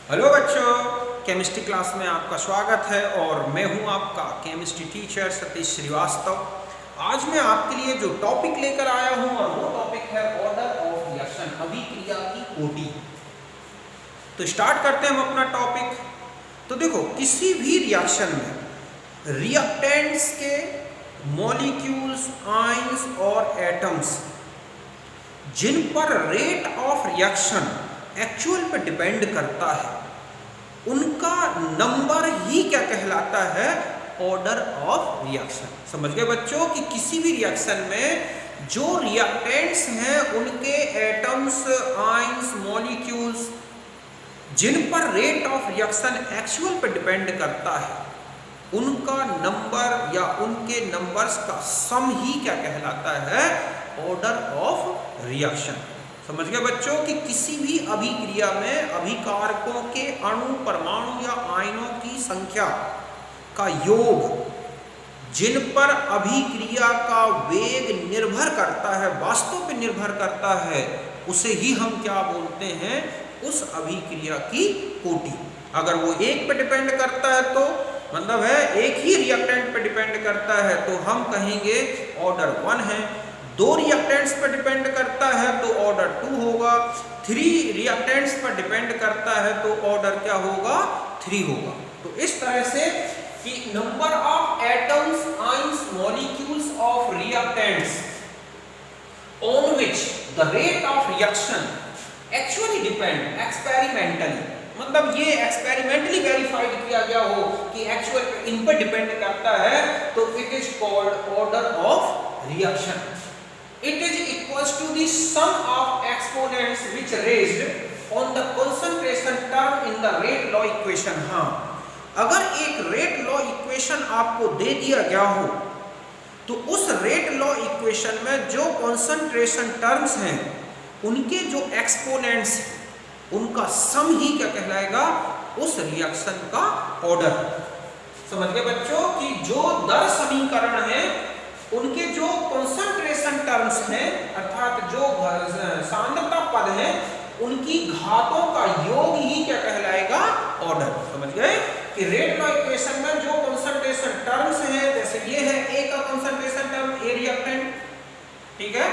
Hello बच्चों, chemistry class में आपका स्वागत है और मैं हूं आपका केमिस्ट्री टीचर सतीश श्रीवास्तव। आज मैं आपके लिए जो टॉपिक लेकर आया हूं और वो टॉपिक है ऑर्डर ऑफ रिएक्शन, अभिक्रिया की कोटि। तो स्टार्ट करते हैं हम अपना टॉपिक। तो देखो, किसी भी रिएक्शन में रिएक्टेंट्स के मॉलिक्यूल्स, आयंस और एटम्स जिन पर रेट ऑफ रिएक्शन एक्चुअल पे डिपेंड करता है, उनका नंबर ही क्या कहलाता है? Order of reaction. समझ गए बच्चों कि किसी भी रिएक्शन में जो रिएक्टेंट्स हैं, उनके एटम्स, आयंस, मॉलिक्यूल्स जिन पर रेट ऑफ रिएक्शन एक्चुअल पे डिपेंड करता है, उनका नंबर या उनके नंबर्स का सम ही क्या कहलाता है? Order of reaction. समझ गए बच्चों कि किसी भी अभिक्रिया में अभिकारकों के अणु, परमाणु या आयनों की संख्या का योग जिन पर अभिक्रिया का वेग निर्भर करता है, वास्तव पे निर्भर करता है, उसे ही हम क्या बोलते हैं? उस अभिक्रिया की कोटि। अगर वो एक पे डिपेंड करता है तो मतलब है एक ही रिएक्टेंट पे डिपेंड करता है तो हम कहेंगे ऑर्डर 1 है। 2 रिएक्टेंट्स पर डिपेंड करता है तो ऑर्डर 2 होगा। 3 रिएक्टेंट्स पर डिपेंड करता है तो ऑर्डर क्या होगा? 3 होगा। तो इस तरह से कि number of atoms, ions, molecules of reactants on which the rate of reaction actually depend experimentally, मतलब ये एक्सपेरिमेंटली वेरीफाइड किया गया हो कि एक्चुअल इन पर डिपेंड करता है, तो it is called order of reaction. It is equals to the sum of exponents which raised on the concentration term in the rate law equation। हाँ, अगर एक रेट लॉ इक्वेशन आपको दे दिया गया हो तो उस रेट लॉ इक्वेशन में जो कॉन्सेंट्रेशन टर्म्स हैं, उनके जो एक्सपोनेंट्स, उनका सम ही क्या कहलाएगा? उस रिएक्शन का ऑर्डर। समझ गए बच्चों कि जो दर समीकरण है, उनके जो कॉन्सेंट्रेशन टर्म्स हैं, अर्थात जो सांद्रता पद हैं, उनकी घातों का योग ही क्या कहलाएगा? ऑर्डर। समझ गए कि रेट लॉ इक्वेशन में जो कॉन्सेंट्रेशन टर्म्स हैं, जैसे ये है ए का कॉन्सेंट्रेशन टर्म, ए रिएक्टेंट, ठीक है,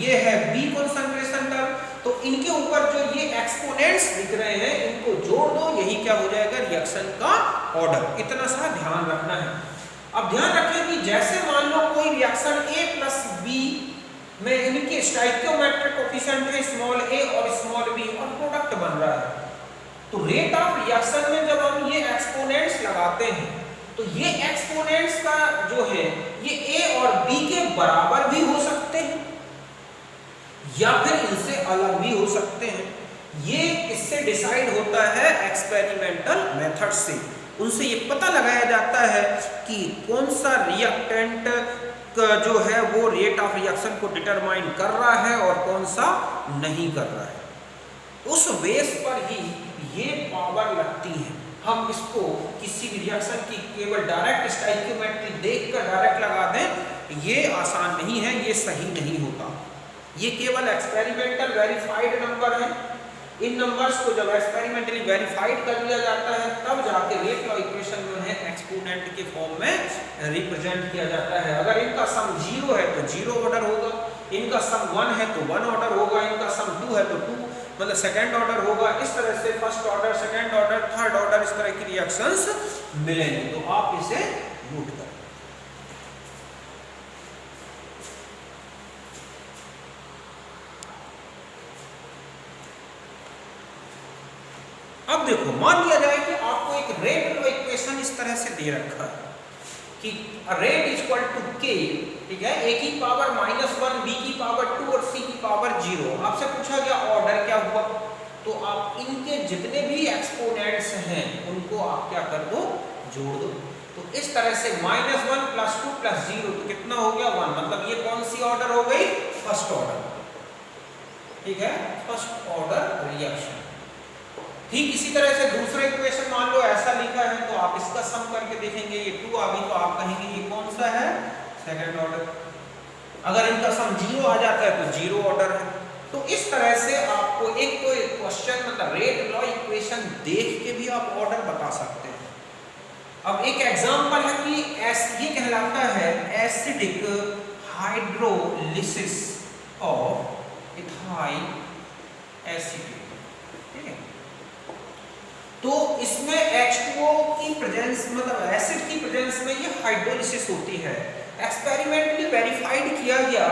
ये है बी कॉन्सेंट्रेशन टर्म, तो इनके ऊपर जो ये एक्सपोनेंट्स दिख रहे हैं, इनको जोड़ दो, यही क्या हो जाएगा? रिएक्शन का ऑर्डर। इतना सा ध्यान रखना है। अब ध्यान रखें कि जैसे मान लो कोई रिएक्शन A प्लस बी में इनके स्टोइकियोमेट्रिक कोफिशिएंट है स्मॉल a और स्मॉल b और प्रोडक्ट बन रहा है, तो रेट ऑफ रिएक्शन में जब हम ये एक्सपोनेंट्स लगाते हैं, तो ये एक्सपोनेंट्स का जो है ये a और b के बराबर भी हो सकते हैं या फिर इनसे अलग भी हो सकते हैं। ये इससे डिसाइड होता है एक्सपेरिमेंटल मेथड से। उनसे ये पता लगाया जाता है कि कौन सा रिएक्टेंट जो है वो रेट ऑफ रिएक्शन को डिटरमाइन कर रहा है और कौन सा नहीं कर रहा है। उस बेस पर ही ये पावर लगती है। हम इसको किसी भी रिएक्शन की केवल डायरेक्ट स्टोइकियोमेट्री देखकर डायरेक्ट लगा दें, ये आसान नहीं है, ये सही नहीं होता। ये केवल एक्सपेरिमेंटल वेरीफाइड नंबर है। इन नंबर्स को जब एक्सपेरिमेंटली वेरीफाइड कर लिया जाता है, तब जाके रेट लॉ इक्वेशन में है एक्सपोनेंट के फॉर्म में रिप्रेजेंट किया जाता है। अगर इनका सम 0 है तो 0 ऑर्डर होगा, इनका सम 1 है तो 1 ऑर्डर होगा, इनका सम 2 है तो 2 मतलब सेकंड ऑर्डर होगा। इस तरह से first order, second order, third order, इस तरह की रिएक्शंस मिलेंगे। तो आप इसे नोट करें। अब देखो, मान लिया जाए कि आपको एक रेट लॉ इक्वेशन इस तरह से दे रखा है कि रेट इज इक्वल टू के, ठीक है, a की पावर -1, b की पावर 2 और c की पावर 0। आपसे पूछा गया ऑर्डर क्या हुआ, तो आप इनके जितने भी एक्सपोनेंट्स हैं उनको आप क्या कर दो? जोड़ दो। तो इस तरह से -1 + 2 + 0 तो कितना हो गया? 1। मतलब ये कौन सी ऑर्डर हो गई? फर्स्ट ऑर्डर, ठीक है, फर्स्ट ऑर्डर रिएक्शन। ठीक इसी तरह से दूसरा इक्वेशन मान लो ऐसा लिखा है, तो आप इसका सम करके देखेंगे, ये 2 आ गई तो आप कहेंगे ये कौन सा है? Second order. अगर इनका सम 0 आ जाता है तो 0 ऑर्डर है। तो इस तरह से आपको एक तो क्वेश्चन मतलब रेट लॉ इक्वेशन देख के भी आप ऑर्डर बता सकते हैं। अब एक एग्जांपल है कि ये कहलाता है acidic hydrolysis of ethyl acetate, ठीक है। तो इसमें H2O की प्रेजेंस मतलब एसिड की प्रेजेंस में ये हाइड्रोलिसिस होती है। एक्सपेरिमेंटली वेरीफाइड किया गया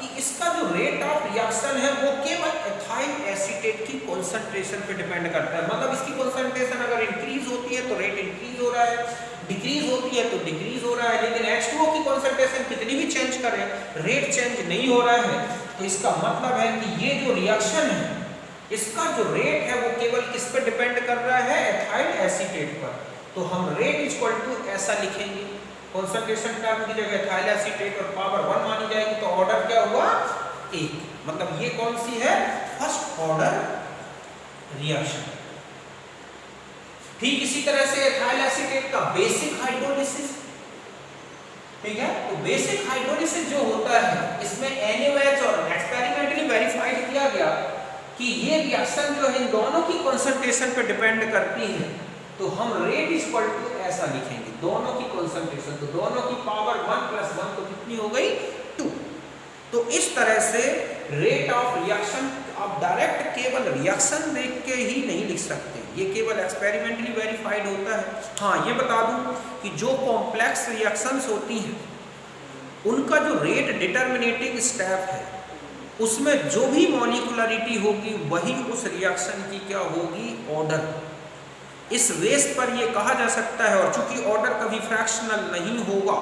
कि इसका जो रेट ऑफ रिएक्शन है वो केवल एथाइल एसीटेट की कंसंट्रेशन पे डिपेंड करता है। मतलब इसकी कंसंट्रेशन अगर इंक्रीज होती है तो रेट इंक्रीज हो रहा है, डिक्रीज होती है तो डिक्रीज हो रहा है, लेकिन H2O की कंसंट्रेशन कितनी भी चेंज करें रेट चेंज नहीं हो रहा है। तो इसका मतलब है कि ये जो रिएक्शन है इसका जो रेट है वो केवल किस पे डिपेंड कर रहा है, एथाइल एसीटेट पर। तो हम रेट इक्वल टू ऐसा लिखेंगे, कंसंट्रेशन टर्म की जगह एथाइल एसीटेट और पावर 1 मानी जाएगी, तो ऑर्डर क्या हुआ 1। मतलब ये कौन सी है, फर्स्ट ऑर्डर रिएक्शन। ठीक इसी तरह से एथाइल एसीटेट का बेसिक हाइड्रोलिसिस, ठीक है। तो बेसिक हाइड्रोलिसिस जो होता है इसमें NaOH और एक्सपेरिमेंटली वेरीफाइड किया गया कि ये रिएक्शन जो है इन दोनों की कंसंट्रेशन पे डिपेंड करती है। तो हम रेट इक्वल टू ऐसा लिखेंगे, दोनों की कंसंट्रेशन, तो दोनों की पावर 1 + 1 तो कितनी हो गई 2। तो इस तरह से रेट ऑफ रिएक्शन आप डायरेक्ट केवल रिएक्शन देख के ही नहीं लिख सकते, ये केवल एक्सपेरिमेंटली वेरीफाइड होता है। हाँ ये बता दूं कि जो कॉम्प्लेक्स रिएक्शंस होती हैं उनका जो रेट डिटर्मिनेटिंग स्टेप है उसमें जो भी मॉलिक्युलरिटी होगी वही उस रिएक्शन की क्या होगी, ऑर्डर। इस बेस पर यह कहा जा सकता है, और चूंकि ऑर्डर कभी फ्रैक्शनल नहीं होगा,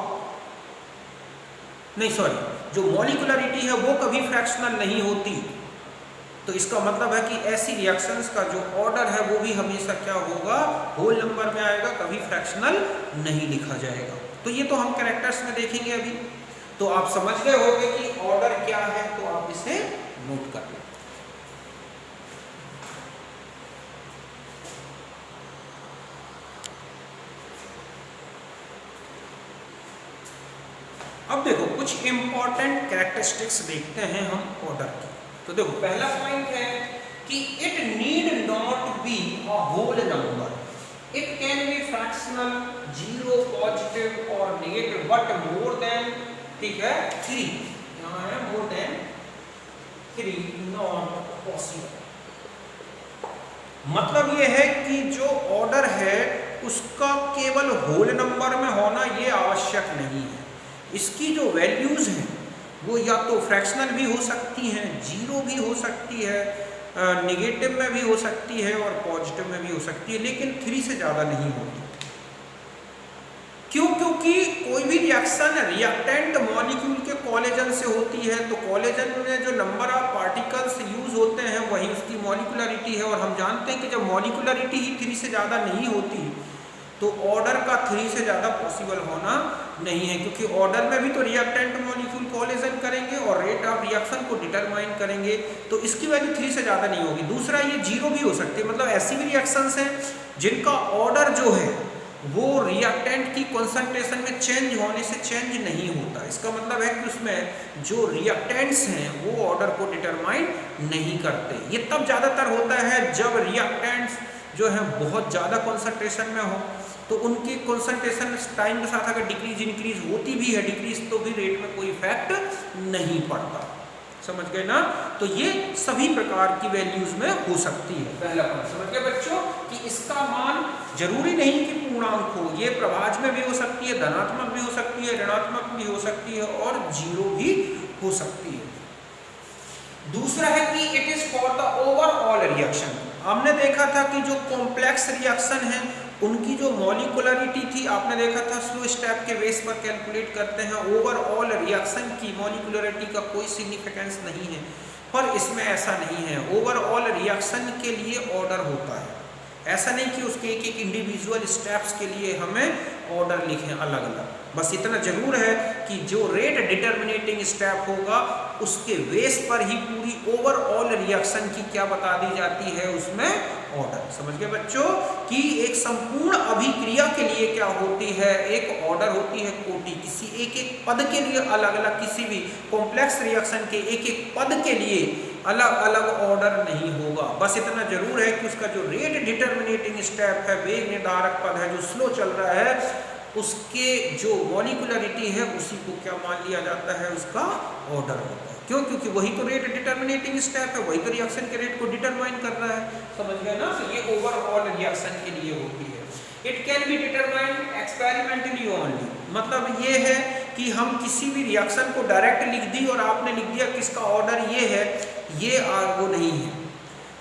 नहीं सॉरी, जो मॉलिक्युलरिटी है वो कभी फ्रैक्शनल नहीं होती, तो इसका मतलब है कि ऐसी रिएक्शंस का जो ऑर्डर है वो भी हमेशा क्या होगा, होल नंबर में आएगा, कभी फ्रैक्शनल नहीं लिखा जाएगा। तो ये तो हम कैरेक्टर्स में देखेंगे अभी। तो आप समझ गए होंगे कि ऑर्डर क्या है, तो आप इसे नोट कर लें। अब देखो कुछ इंपॉर्टेंट कैरेक्टरिस्टिक्स देखते हैं हम ऑर्डर की। तो देखो पहला पॉइंट है कि it need not be a whole number, it can be fractional, 0, positive और नेगेटिव, बट मोर देन, ठीक है 3, यहाँ है मोर देन 3 नॉट पॉसिबल। मतलब ये है कि जो ऑर्डर है उसका केवल होल नंबर में होना ये आवश्यक नहीं है। इसकी जो वैल्यूज हैं वो या तो फ्रैक्शनल भी हो सकती हैं, 0 भी हो सकती है, नेगेटिव में भी हो सकती है और पॉजिटिव में भी हो सकती है, लेकिन 3 से ज़्यादा नहीं होती। क्यों? क्योंकि कोई भी रिएक्शन रिएक्टेंट मॉलिक्यूल के कोलेजन से होती है, तो कोलेजन में जो नंबर ऑफ पार्टिकल्स यूज होते हैं वही उसकी मॉलिक्युलरिटी है, और हम जानते हैं कि जब मॉलिक्युलरिटी ही 3 से ज़्यादा नहीं होती तो ऑर्डर का 3 से ज़्यादा पॉसिबल होना नहीं है, क्योंकि ऑर्डर में भी तो रिएक्टेंट मॉलिक्यूल कोलेजन करेंगे और रेट ऑफ रिएक्शन को डिटरमाइन करेंगे, तो इसकी वैल्यू 3 से ज़्यादा नहीं होगी। दूसरा ये 0 भी हो सकती है, मतलब ऐसी भी रिएक्शंस हैं जिनका ऑर्डर जो है वो रिएक्टेंट की कंसंट्रेशन में चेंज होने से चेंज नहीं होता। इसका मतलब है कि उसमें जो रिएक्टेंट्स हैं वो ऑर्डर को डिटरमाइन नहीं करते। ये तब ज़्यादातर होता है जब रिएक्टेंट्स जो है बहुत ज़्यादा कंसंट्रेशन में हो, तो उनकी कंसंट्रेशन टाइम के साथ अगर डिक्रीज इंक्रीज होती भी है, डिक्रीज तो भी रेट में कोई इफेक्ट नहीं पड़ता। समझ गए ना? तो ये सभी प्रकार की वैल्यूज में हो सकती है। पहला पॉइंट समझ गए बच्चों कि इसका मान जरूरी नहीं कि पूर्णांक हो, ये प्रभाज्य में भी हो सकती है, धनात्मक भी हो सकती है, ऋणात्मक भी हो सकती है और 0 भी हो सकती है। दूसरा है कि it is for the overall reaction. हमने देखा था कि जो कॉम्प्लेक्स रिएक्शन है उनकी जो मॉलिक्युलरिटी थी, आपने देखा था स्लो स्टेप के बेस पर कैलकुलेट करते हैं। ओवरऑल रिएक्शन की मॉलिक्युलरिटी का कोई सिग्निफिकेंस नहीं है, पर इसमें ऐसा नहीं है। ओवरऑल रिएक्शन के लिए ऑर्डर होता है, ऐसा नहीं कि उसके एक एक इंडिविजुअल स्टेप्स के लिए हमें ऑर्डर लिखें अलग अलग। बस इतना जरूर है कि जो रेट डिटर्मिनेटिंग स्टेप होगा उसके बेस पर ही पूरी ओवरऑल रिएक्शन की क्या बता दी जाती है, उसमें ऑर्डर। समझ गए बच्चों कि एक संपूर्ण अभिक्रिया के लिए क्या होती है, एक ऑर्डर होती है कोटि। किसी एक एक पद के लिए अलग अलग, किसी भी कॉम्प्लेक्स रिएक्शन के एक एक पद के लिए अलग अलग ऑर्डर नहीं होगा। बस इतना जरूर है कि उसका जो रेट डिटर्मिनेटिंग स्टेप है, वेग निर्धारक पद है जो स्लो चल रहा है, उसके जो मॉलिक्यूलरिटी है उसी को क्या मान लिया जाता है, उसका ऑर्डर होता है। क्यों? क्योंकि वही तो रेट डिटर्मिनेटिंग स्टेप है, वही तो रिएक्शन के रेट को डिटरमाइन कर रहा है। समझ गए ना? तो ये ओवरऑल रिएक्शन के लिए होती है। It can be determined experimentally only, मतलब ये है कि हम किसी भी रिएक्शन को डायरेक्ट लिख दी और आपने लिख दिया कि इसका ऑर्डर ये है, ये वो नहीं है,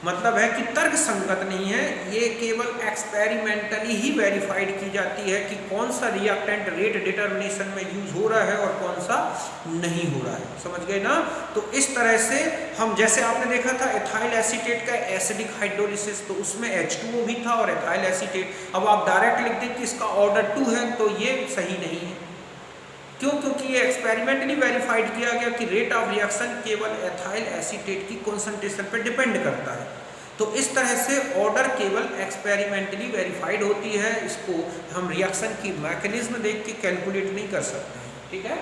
मतलब है कि तर्क संगत नहीं है। ये केवल एक्सपेरिमेंटली ही वेरीफाइड की जाती है कि कौन सा रिएक्टेंट रेट डिटर्मिनेशन में यूज हो रहा है और कौन सा नहीं हो रहा है। समझ गए ना? तो इस तरह से हम, जैसे आपने देखा था एथाइल एसीटेट का एसिडिक हाइड्रोलिसिस, तो उसमें H2O भी था और एथाइल एसीटेट। अब आप डायरेक्ट लिख दें कि इसका ऑर्डर 2 है, तो ये सही नहीं है। क्यों? क्योंकि ये एक्सपेरिमेंटली वेरीफाइड किया गया कि रेट ऑफ रिएक्शन केवल एथाइल एसीटेट की कॉन्सेंट्रेशन पर डिपेंड करता है। तो इस तरह से ऑर्डर केवल एक्सपेरिमेंटली वेरीफाइड होती है, इसको हम रिएक्शन की मैकेनिज्म देख के कैलकुलेट नहीं कर सकते हैं। ठीक है?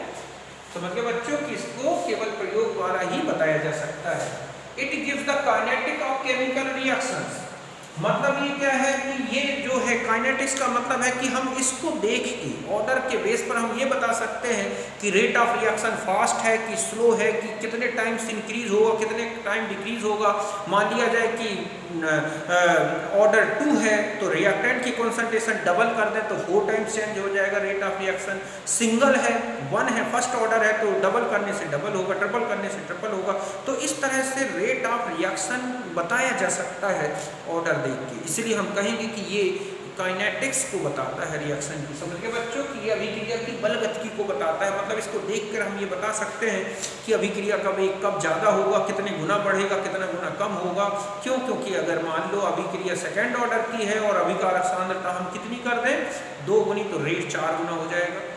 समझ गए बच्चों कि इसको केवल प्रयोग द्वारा ही बताया जा सकता है। It gives the kinetic of chemical reactions, मतलब ये क्या है कि ये जो है काइनेटिक्स का मतलब है कि हम इसको देख के ऑर्डर के बेस पर हम ये बता सकते हैं कि रेट ऑफ रिएक्शन फास्ट है कि स्लो है, कि कितने टाइम्स इंक्रीज होगा, कितने टाइम डिक्रीज होगा। मान लिया जाए कि ऑर्डर 2 है तो रिएक्टेंट की कॉन्सेंट्रेशन डबल कर दें तो 4 टाइम्स चेंज हो जाएगा रेट ऑफ रिएक्शन। सिंगल है, 1 है, फर्स्ट ऑर्डर है तो डबल करने से डबल होगा, ट्रिपल करने से ट्रिपल होगा। तो इस तरह से रेट ऑफ रिएक्शन बताया जा सकता है ऑर्डर देख के। इसलिए हम कहेंगे कि ये काइनेटिक्स को बताता है रिएक्शन की। समझ गए बच्चों कि ये अभिक्रिया की बलगति को बताता है, मतलब इसको देखकर हम ये बता सकते हैं कि अभिक्रिया का वेग कब ज़्यादा होगा, कितने गुना बढ़ेगा, कितना गुना कम होगा। क्यों? क्योंकि अगर मान लो अभिक्रिया सेकेंड ऑर्डर की है और अभिकारक सांद्रता हम कितनी कर दें, 2 गुनी, तो रेट 4 गुना हो जाएगा।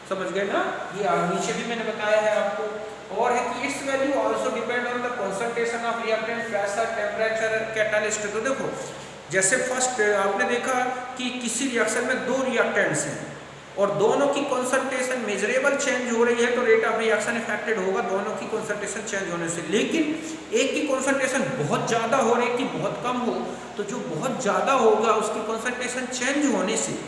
समझ गए ना? ये नीचे भी मैंने बताया है आपको। और है कि it's value also depend on the concentration of reactant, pressure, temperature, catalyst. तो देखो जैसे फर्स्ट आपने देखा कि किसी रिएक्शन में 2 रिएक्टेंट्स हैं और दोनों की कंसंट्रेशन मेजरेबल चेंज हो रही है तो रेट ऑफ रिएक्शन इफेक्टेड होगा दोनों की कंसंट्रेशन चेंज होने से। लेकिन एक की कंसंट्रेशन बहुत ज़्यादा हो रही है कि बहुत कम हो, तो जो बहुत ज़्यादा होगा उसकी कंसंट्रेशन चेंज होने से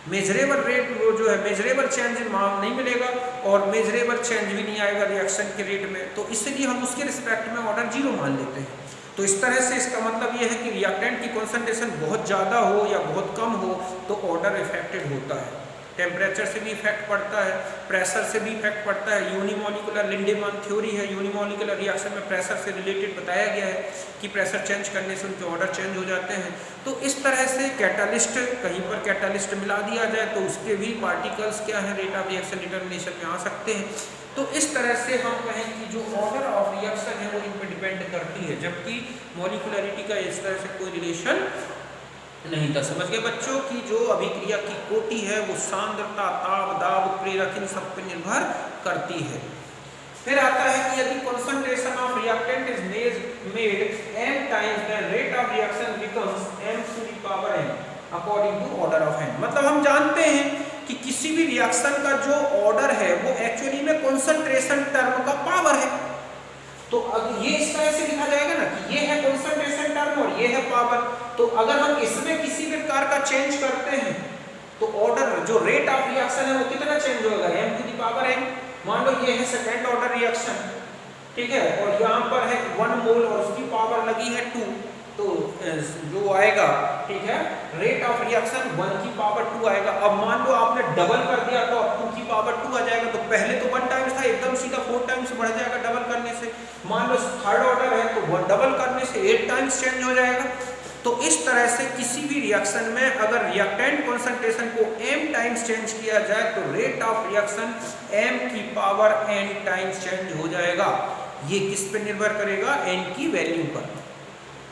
मेजरेबल रेट वो जो है मेजरेबल चेंज नहीं मिलेगा और मेजरेबल चेंज भी नहीं आएगा रिएक्शन के रेट में। तो इसलिए हम उसके रिस्पेक्ट में ऑर्डर 0 मान लेते हैं। तो इस तरह से इसका मतलब ये है कि रिएक्टेंट की कॉन्सेंट्रेशन बहुत ज़्यादा हो या बहुत कम हो तो ऑर्डर इफेक्टेड होता है। टेम्परेचर से भी इफेक्ट पड़ता है, प्रेशर से भी इफेक्ट पड़ता है। यूनिमोलिकुलर लिंडेमान थ्योरी है, यूनिमोलिकुलर रिएक्शन में प्रेशर से रिलेटेड बताया गया है कि प्रेशर चेंज करने से उनके ऑर्डर चेंज हो जाते हैं। तो इस तरह से कैटालिस्ट, कहीं पर कैटालिस्ट मिला दिया जाए तो उसके भी पार्टिकल्स क्या है रेट ऑफ रिएक्शन डिटर्मिनेशन में आ सकते हैं। तो इस तरह से हम कहें कि जो ऑर्डर ऑफ रिएक्शन है वो इन पर डिपेंड करती है, जबकि मॉलिक्यूलरिटी का इस तरह से कोई रिलेशन नहीं था। समझ गए बच्चों कि जो अभिक्रिया की कोटि है वो सांद्रता, ताप, दाब, उत्प्रेरक इन सब पर निर्भर करती है। फिर आता है कि यदि concentration of reactant is made m times then rate of reaction becomes m to the power n according to order of n। मतलब हम जानते हैं कि किसी भी रिएक्शन का जो ऑर्डर है वो एक्चुअली में कंसंट्रेशन टर्म का पावर है। तो अब ये इस तरह से लिखा जाएगा ना कि ये है कंसंट्रेशन टर्म और ये है पावर। तो अगर हम इसमें किसी भी प्रकार का चेंज करते हैं तो ऑर्डर जो रेट ऑफ रिएक्शन है वो कितना चेंज होगा, m to the power n। मान लो ये है सेकेंड ऑर्डर रिएक्शन, ठीक है, और यहाँ पर है 1 मोल और उसकी पावर लगी है 2, तो जो आएगा, ठीक है, रेट ऑफ रिएक्शन 1 की पावर 2 आएगा। अब मान लो आपने डबल कर दिया तो अब 2 की पावर 2 आ जाएगा। तो पहले तो 1 टाइम्स था, एकदम सीधा 4 टाइम्स बढ़ जाएगा डबल करने से। मान लो थर्ड ऑर्डर है तो 1 डबल करने से 8 टाइम्स चेंज हो जाएगा। तो इस तरह से किसी भी रिएक्शन में अगर रिएक्टेंट कॉन्सेंट्रेशन को m टाइम्स चेंज किया जाए तो रेट ऑफ रिएक्शन m की पावर n टाइम्स चेंज हो जाएगा। ये किस पे निर्भर करेगा, n की वैल्यू पर।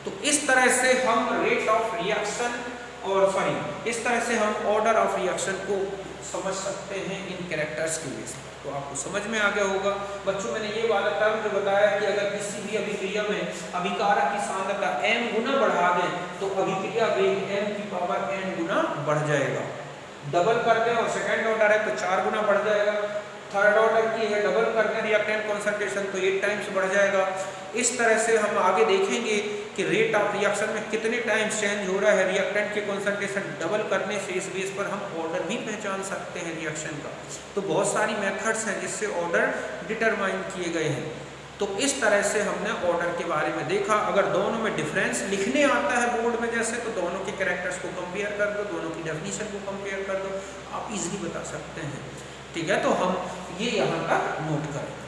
तो इस तरह से हम रेट ऑफ रिएक्शन और इस तरह से हम ऑर्डर ऑफ रिएक्शन को समझ सकते हैं इन कैरेक्टर्स के बेस पर। तो आपको समझ में आ गया होगा बच्चों। मैंने ये वाला टर्म जो बताया कि अगर किसी भी अभिक्रिया में अभिकारक की सांद्रता m गुना बढ़ा दें तो अभिक्रिया वेग m की पावर n गुना बढ़ जाएगा। डबल कर दें और सेकेंड ऑर्डर है तो 4 गुना बढ़ जाएगा, थर्ड ऑर्डर की है, डबल करने रिएक्टेंट कॉन्सेंट्रेशन तो 8 टाइम्स बढ़ जाएगा। इस तरह से हम आगे देखेंगे कि रेट ऑफ रिएक्शन में कितने टाइम्स चेंज हो रहा है रिएक्टेंट के कॉन्सेंट्रेशन डबल करने से। इस बेस पर हम ऑर्डर भी पहचान सकते हैं रिएक्शन का। तो बहुत सारी मेथड्स हैं जिससे ऑर्डर डिटरमाइन किए गए हैं। तो इस तरह से हमने ऑर्डर के बारे में देखा। अगर दोनों में डिफरेंस लिखने आता है बोर्ड में जैसे, तो दोनों के कैरेक्टर्स को कंपेयर कर दो, दोनों की डेफिनेशन को कंपेयर कर दो, आप इजीली बता सकते हैं। ठीक है, तो हम ये यहाँ का नोट करें।